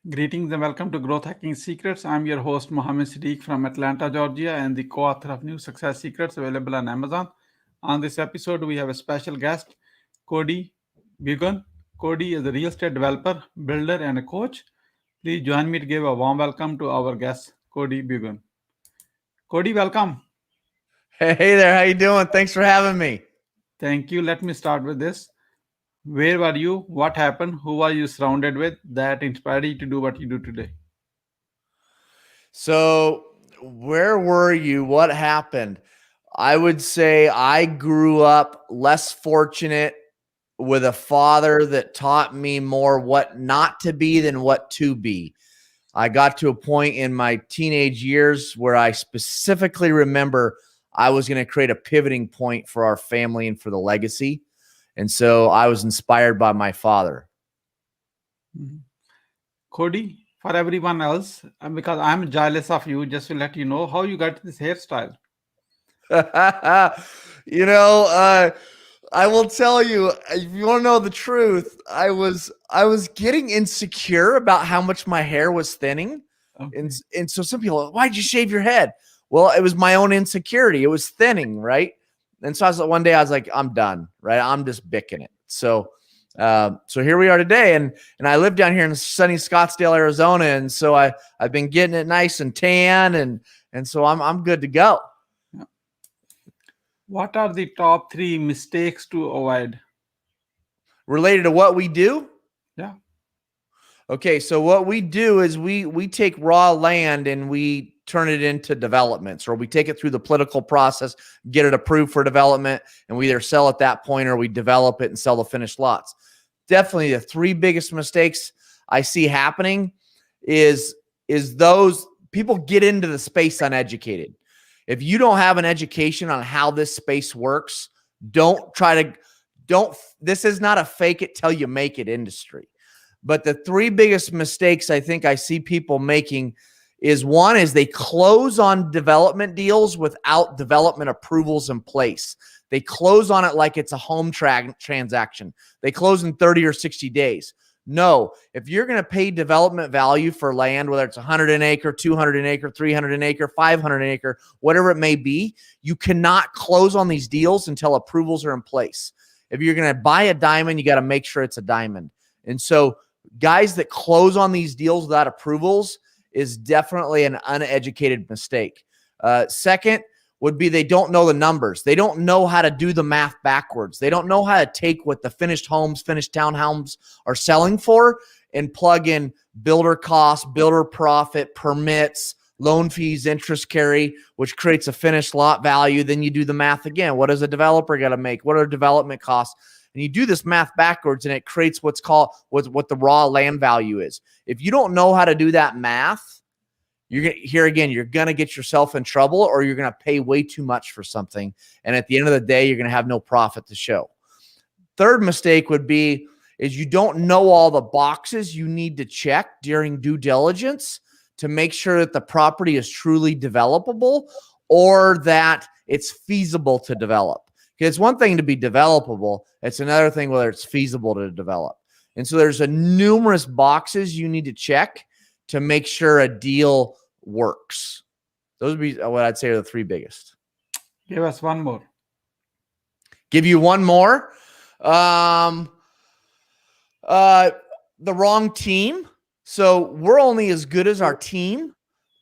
Greetings and welcome to Growth Hacking Secrets. I'm your host Muhammad Siddique from Atlanta, Georgia, and the co-author of New Success Secrets available on Amazon. On this episode, we have a special guest, Cody Bjugan. Cody is a real estate developer, builder, and a coach. Please join me to give a warm welcome to our guest, Cody Bjugan. Cody, welcome. Hey there, how you doing? Thanks for having me. Thank you. Let me start with this. Where were you? What happened? Who are you surrounded with that inspired you to do what you do today? So, where were you? What happened? I would say I grew up less fortunate with a father that taught me more what not to be than what to be. I got to a point in my teenage years where I specifically remember I was going to create a pivoting point for our family and for the legacy. And so I was inspired by my father. Cody, for everyone else, because I'm jealous of you, just to let you know how you got this hairstyle. I will tell you, if you want to know the truth, I was getting insecure about how much my hair was thinning. Okay. And so some people, why'd you shave your head? Well, it was my own insecurity. It was thinning, right? And so one day I was like, I'm done, right? I'm just bicking it. So here we are today. And I live down here in sunny Scottsdale, Arizona. And so I've been getting it nice and tan. And so I'm good to go. What are the top 3 mistakes to avoid? Related to what we do? Yeah. Okay, so what we do is we take raw land and we turn it into developments, or we take it through the political process, get it approved for development, and we either sell at that point or we develop it and sell the finished lots. Definitely the 3 biggest mistakes I see happening is those people get into the space uneducated. If you don't have an education on how this space works, this is not a fake it till you make it industry. But the 3 biggest mistakes I think I see people making is, one is they close on development deals without development approvals in place. They close on it like it's a home transaction. They close in 30 or 60 days. No, if you're going to pay development value for land, whether it's 100 an acre, 200 an acre, 300 an acre, 500 an acre, whatever it may be, you cannot close on these deals until approvals are in place. If you're going to buy a diamond, you got to make sure it's a diamond. And so guys that close on these deals without approvals is definitely an uneducated mistake. Second would be they don't know the numbers. They don't know how to do the math backwards. They don't know how to take what the finished homes, finished townhomes are selling for and plug in builder costs, builder profit, permits, loan fees, interest carry, which creates a finished lot value. Then you do the math again. What does a developer got to make? What are development costs? And you do this math backwards and it creates what's called what the raw land value is. If you don't know how to do that math, you're going to get yourself in trouble, or you're going to pay way too much for something. And at the end of the day, you're going to have no profit to show. Third mistake would be is you don't know all the boxes you need to check during due diligence to make sure that the property is truly developable or that it's feasible to develop. Because it's one thing to be developable. It's another thing whether it's feasible to develop. And so there's numerous boxes you need to check to make sure a deal works. Those would be what I'd say are the 3 biggest. Give us one more. Give you one more. The wrong team. So we're only as good as our team.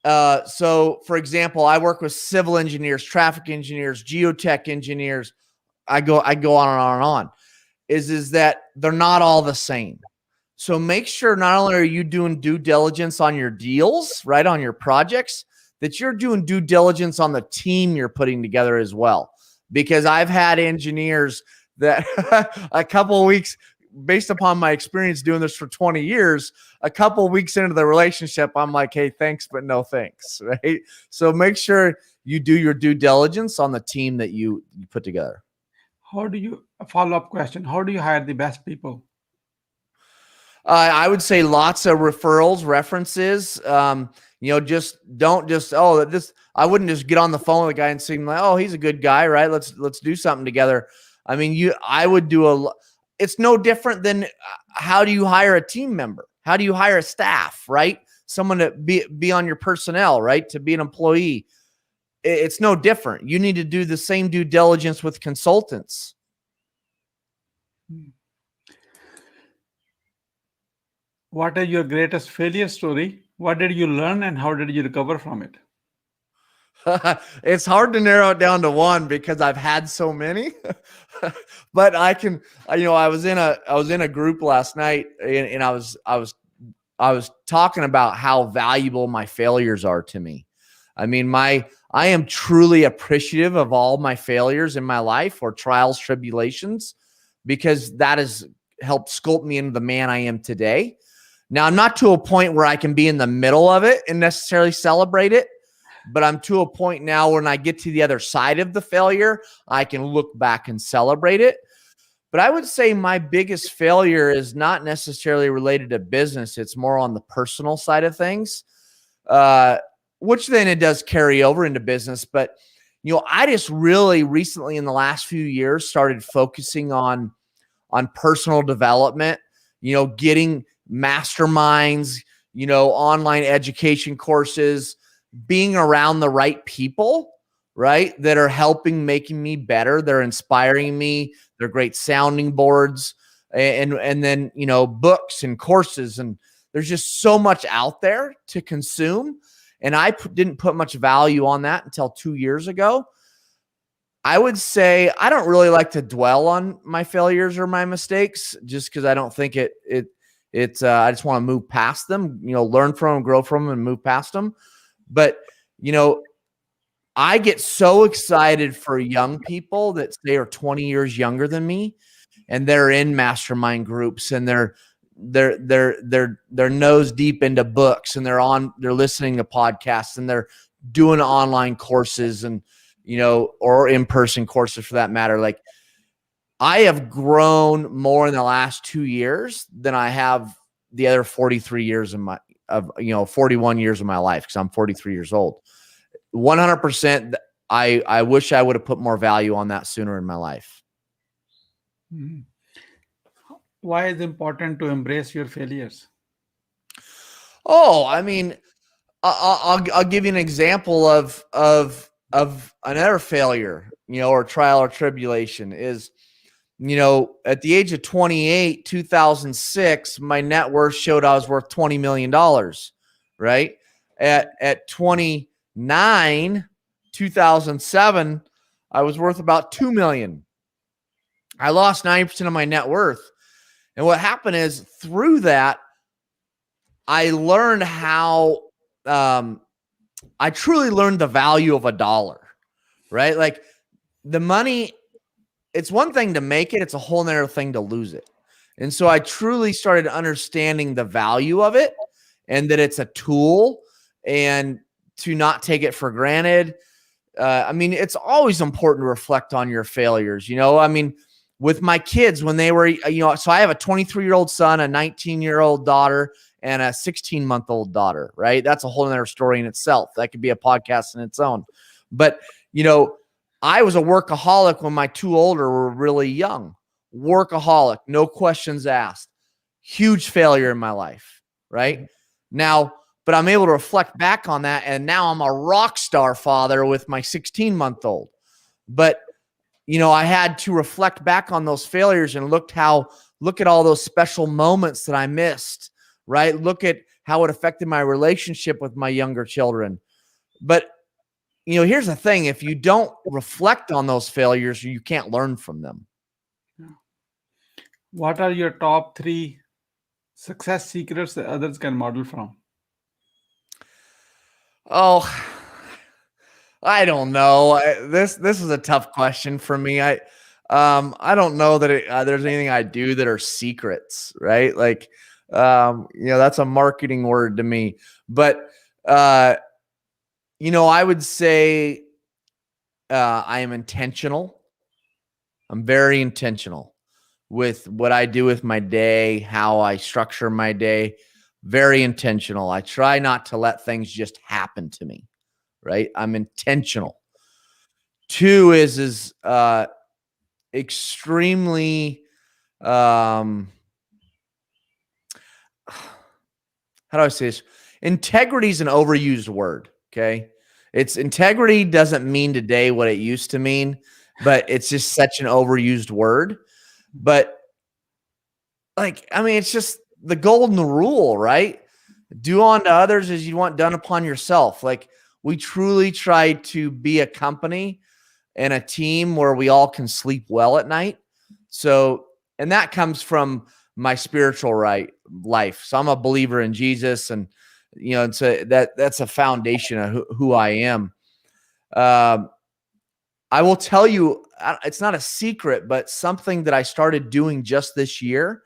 So for example, I work with civil engineers, traffic engineers, geotech engineers. I go on and on and on. Is that they're not all the same. So make sure not only are you doing due diligence on your deals, right, on your projects, that you're doing due diligence on the team you're putting together as well. Because I've had engineers that a couple of weeks, based upon my experience doing this for 20 years, a couple of weeks into the relationship, I'm like, hey, thanks, but no thanks, right? So make sure you do your due diligence on the team that you put together. A follow-up question, how do you hire the best people? I would say lots of referrals, references. Just don't I wouldn't just get on the phone with a guy and say, like, oh, he's a good guy, right? Let's do something together. I mean, I would do it's no different than how do you hire a team member? How do you hire a staff, right? Someone to be on your personnel, right? To be an employee. It's no different. You need to do the same due diligence with consultants. What is your greatest failure story? What did you learn and how did you recover from it? It's hard to narrow it down to one because I've had so many. But I can, I was in a group last night, and I was talking about how valuable my failures are to me. I mean, I am truly appreciative of all my failures in my life, or trials, tribulations, because that has helped sculpt me into the man I am today. Now, I'm not to a point where I can be in the middle of it and necessarily celebrate it, but I'm to a point now when I get to the other side of the failure, I can look back and celebrate it. But I would say my biggest failure is not necessarily related to business. It's more on the personal side of things, which then it does carry over into business. But, I just really recently in the last few years started focusing on personal development, getting masterminds, online education courses, being around the right people, right, that are making me better. They're inspiring me. They're great sounding boards, and then, books and courses. And there's just so much out there to consume. And I didn't put much value on that until 2 years ago. I would say I don't really like to dwell on my failures or my mistakes, just because I don't think it's I just want to move past them, learn from them, grow from them, and move past them. But, I get so excited for young people that they are 20 years younger than me, and they're in mastermind groups, and they're nose deep into books, and they're listening to podcasts, and they're doing online courses, and, or in-person courses for that matter. Like, I have grown more in the last 2 years than I have the other 43 years 41 years of my life, because I'm 43 years old. 100%. I wish I would have put more value on that sooner in my life. Why is it important to embrace your failures? Oh, I mean, I'll give you an example of another failure, or trial or tribulation is, at the age of 28, 2006, my net worth showed I was worth $20 million, right? At 29, 2007, I was worth about $2 million. I lost 90% of my net worth. And what happened is, through that, I learned how, I truly learned the value of a dollar, right? Like, the money, it's one thing to make it, it's a whole nother thing to lose it. And so I truly started understanding the value of it, and that it's a tool, and to not take it for granted. I mean, it's always important to reflect on your failures. I mean, with my kids, when they were, so I have a 23-year-old son, a 19-year-old daughter, and a 16-month-old daughter, right? That's a whole nother story in itself. That could be a podcast in its own. But, I was a workaholic when my two older were really young. Workaholic, no questions asked. Huge failure in my life, right? Now, but I'm able to reflect back on that, and now I'm a rock star father with my 16-month-old. But, I had to reflect back on those failures and look at all those special moments that I missed, right? Look at how it affected my relationship with my younger children. But, here's the thing. If you don't reflect on those failures, you can't learn from them. What are your top 3 success secrets that others can model from? Oh, I don't know. This is a tough question for me. I don't know that there's anything I do that are secrets, right? Like, that's a marketing word to me. But, I would say I am intentional. I'm very intentional with what I do with my day, how I structure my day. Very intentional. I try not to let things just happen to me, right? I'm intentional. 2 is extremely how do I say this? Integrity is an overused word. Okay. Integrity doesn't mean today what it used to mean, but it's just such an overused word. But like, I mean, it's just the golden rule, right? Do unto others as you want done upon yourself. Like, we truly try to be a company and a team where we all can sleep well at night. So, and that comes from my spiritual life. So I'm a believer in Jesus, and that's a foundation of who I am. I will tell you, it's not a secret, but something that I started doing just this year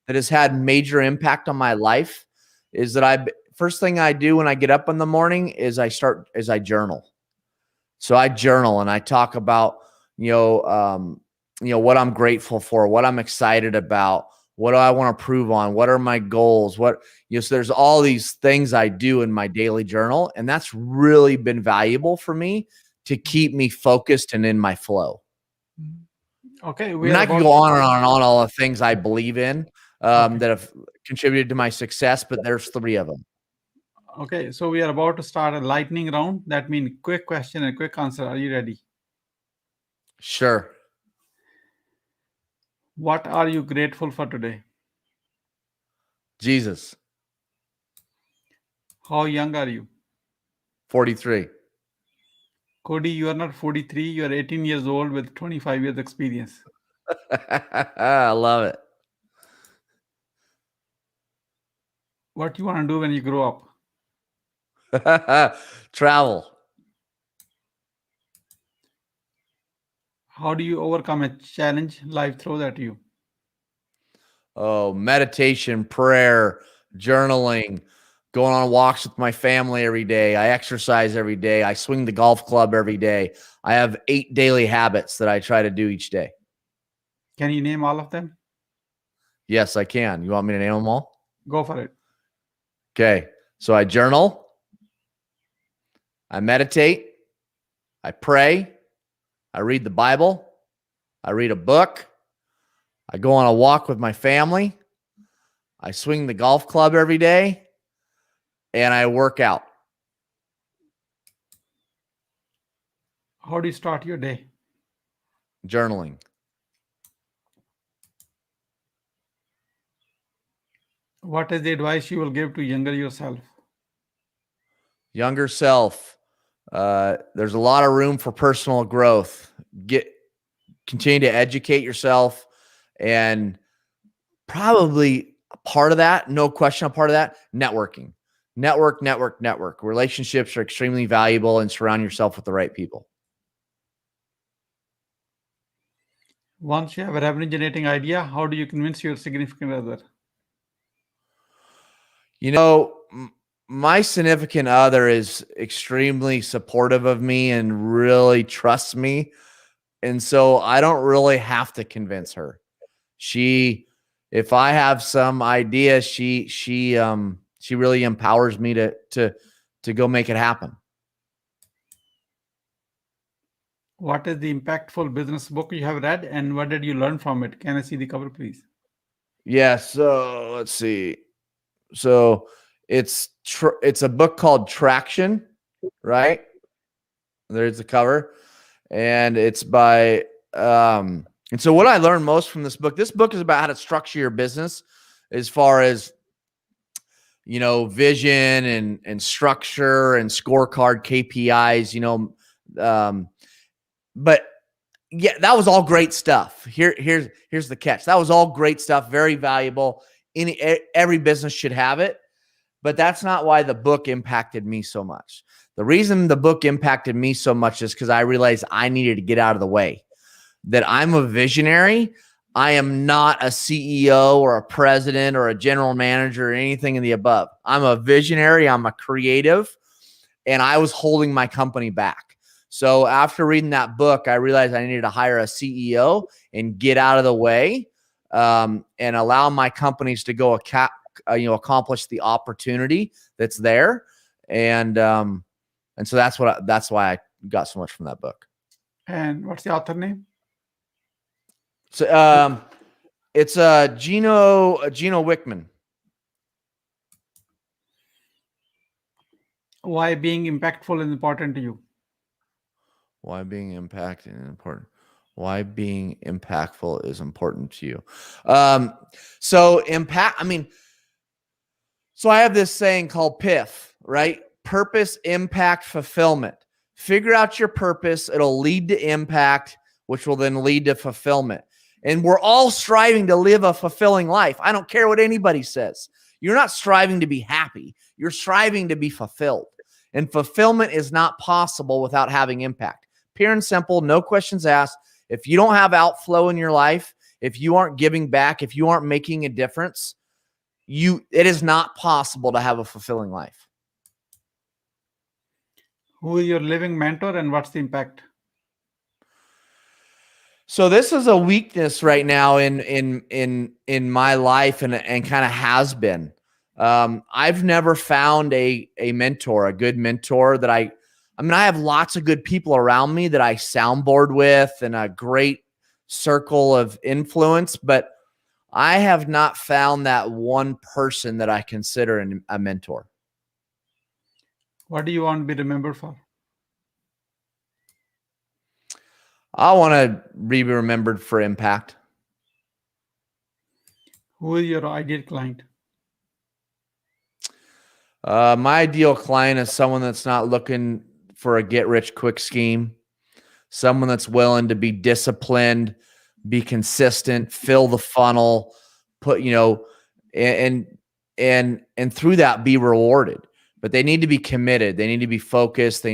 that has had major impact on my life is that first thing I do when I get up in the morning is I journal. So I journal and I talk about, what I'm grateful for, what I'm excited about, what do I want to prove on, what are my goals, so there's all these things I do in my daily journal, and that's really been valuable for me to keep me focused and in my flow. Okay, I can go on and on and on all the things I believe in that have contributed to my success, but there's 3 of them. Okay, so we are about to start a lightning round. That means quick question and quick answer. Are you ready? Sure. What are you grateful for today? Jesus. How young are you? 43. Cody, you are not 43. You are 18 years old with 25 years experience. I love it. What you want to do when you grow up? Travel. How do you overcome a challenge life throws at you? Oh, meditation, prayer, journaling, going on walks with my family every day. I exercise every day. I swing the golf club every day. I have 8 daily habits that I try to do each day. Can you name all of them? Yes, I can. You want me to name them all? Go for it. Okay. So I journal. I meditate. I pray. I read the Bible. I read a book. I go on a walk with my family. I swing the golf club every day. And I work out. How do you start your day? Journaling. What is the advice you will give to younger yourself? Younger self. There's a lot of room for personal growth. Continue to educate yourself, and probably a part of that, no question, a part of that, networking. Network. Relationships are extremely valuable, and surround yourself with the right people. Once you have a revenue-generating idea, how do you convince your significant other? My significant other is extremely supportive of me and really trusts me. And so I don't really have to convince her. If I have some idea, she really empowers me to go make it happen. What is the impactful business book you have read, and what did you learn from it? Can I see the cover, please? Yeah. So let's see. So it's a book called Traction, right? There's the cover, and it's by and so what I learned most from this book is about how to structure your business as far as vision and structure and scorecard KPIs, but yeah, that was all great stuff. Here's the catch. That was all great stuff, very valuable. Every business should have it, but that's not why the book impacted me so much. The reason the book impacted me so much is because I realized I needed to get out of the way, that I'm a visionary. I am not a CEO or a president or a general manager or anything in the above. I'm a visionary. I'm a creative, and I was holding my company back. So after reading that book, I realized I needed to hire a CEO and get out of the way, and allow my companies to go accomplish the opportunity that's there. And so that's why I got so much from that book. And what's the author name? So it's Gino Wickman. Why being impactful is important to you? Why being impacted is important? Why being impactful is important to you? So impact. I mean, so I have this saying called PIF, right? Purpose, impact, fulfillment. Figure out your purpose. It'll lead to impact, which will then lead to fulfillment. And we're all striving to live a fulfilling life. I don't care what anybody says. You're not striving to be happy. You're striving to be fulfilled. And fulfillment is not possible without having impact. Pure and simple, no questions asked. If you don't have outflow in your life, if you aren't giving back, if you aren't making a difference, it is not possible to have a fulfilling life. Who is your living mentor and what's the impact? So this is a weakness right now in my life and kind of has been. I've never found a mentor, a good mentor that I have lots of good people around me that I soundboard with and a great circle of influence, but I have not found that one person that I consider a mentor. What do you want to be remembered for? I want to be remembered for impact. Who is your ideal client? My ideal client is someone that's not looking for a get-rich-quick scheme, someone that's willing to be disciplined, be consistent, fill the funnel, put, and through that be rewarded. But they need to be committed. They need to be focused.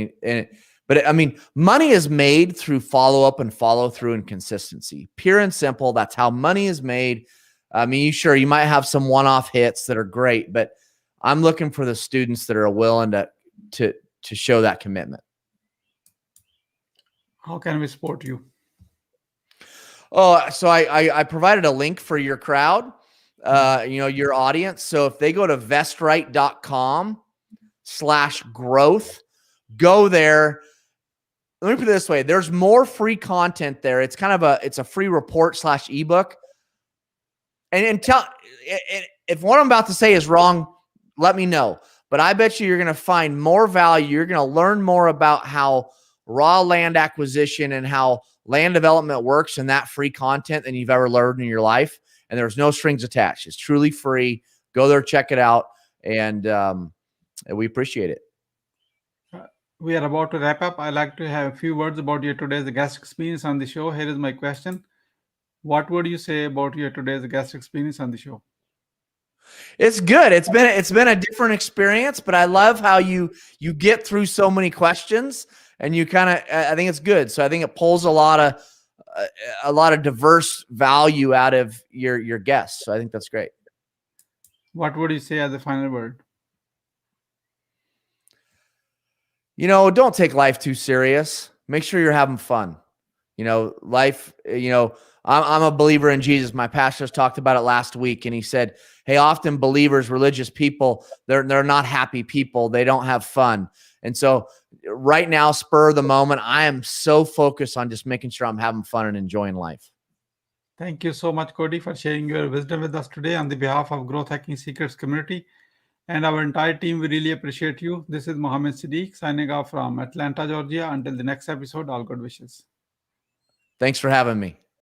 But I mean, money is made through follow-up and follow-through and consistency. Pure and simple. That's how money is made. I mean, you might have some one-off hits that are great, but I'm looking for the students that are willing to show that commitment. How can we support you? Oh, so I provided a link for your crowd, your audience. So if they go to vestright.com/growth, go there. Let me put it this way. There's more free content there. It's it's a free report / ebook. And if what I'm about to say is wrong, let me know. But I bet you're going to find more value. You're going to learn more about how raw land acquisition and how land development works in that free content than you've ever learned in your life. And there's no strings attached. It's truly free. Go there, check it out. And we appreciate it. We are about to wrap up. I'd like to have a few words about your today's guest experience on the show. Here is my question. What would you say about your today's guest experience on the show? It's good. It's been a different experience, but I love how you get through so many questions and you I think it's good. So I think it pulls a lot of diverse value out of your guests. So I think that's great. What would you say as a final word? Don't take life too serious. Make sure you're having fun. Life, I'm a believer in Jesus. My pastor talked about it last week, and he said, hey, often believers, religious people, they're not happy people. They don't have fun. And so right now, spur of the moment, I am so focused on just making sure I'm having fun and enjoying life. Thank you so much, Cody, for sharing your wisdom with us today on the behalf of Growth Hacking Secrets community and our entire team. We really appreciate you. This is Muhammad Siddique signing off from Atlanta, Georgia. Until the next episode, all good wishes. Thanks for having me.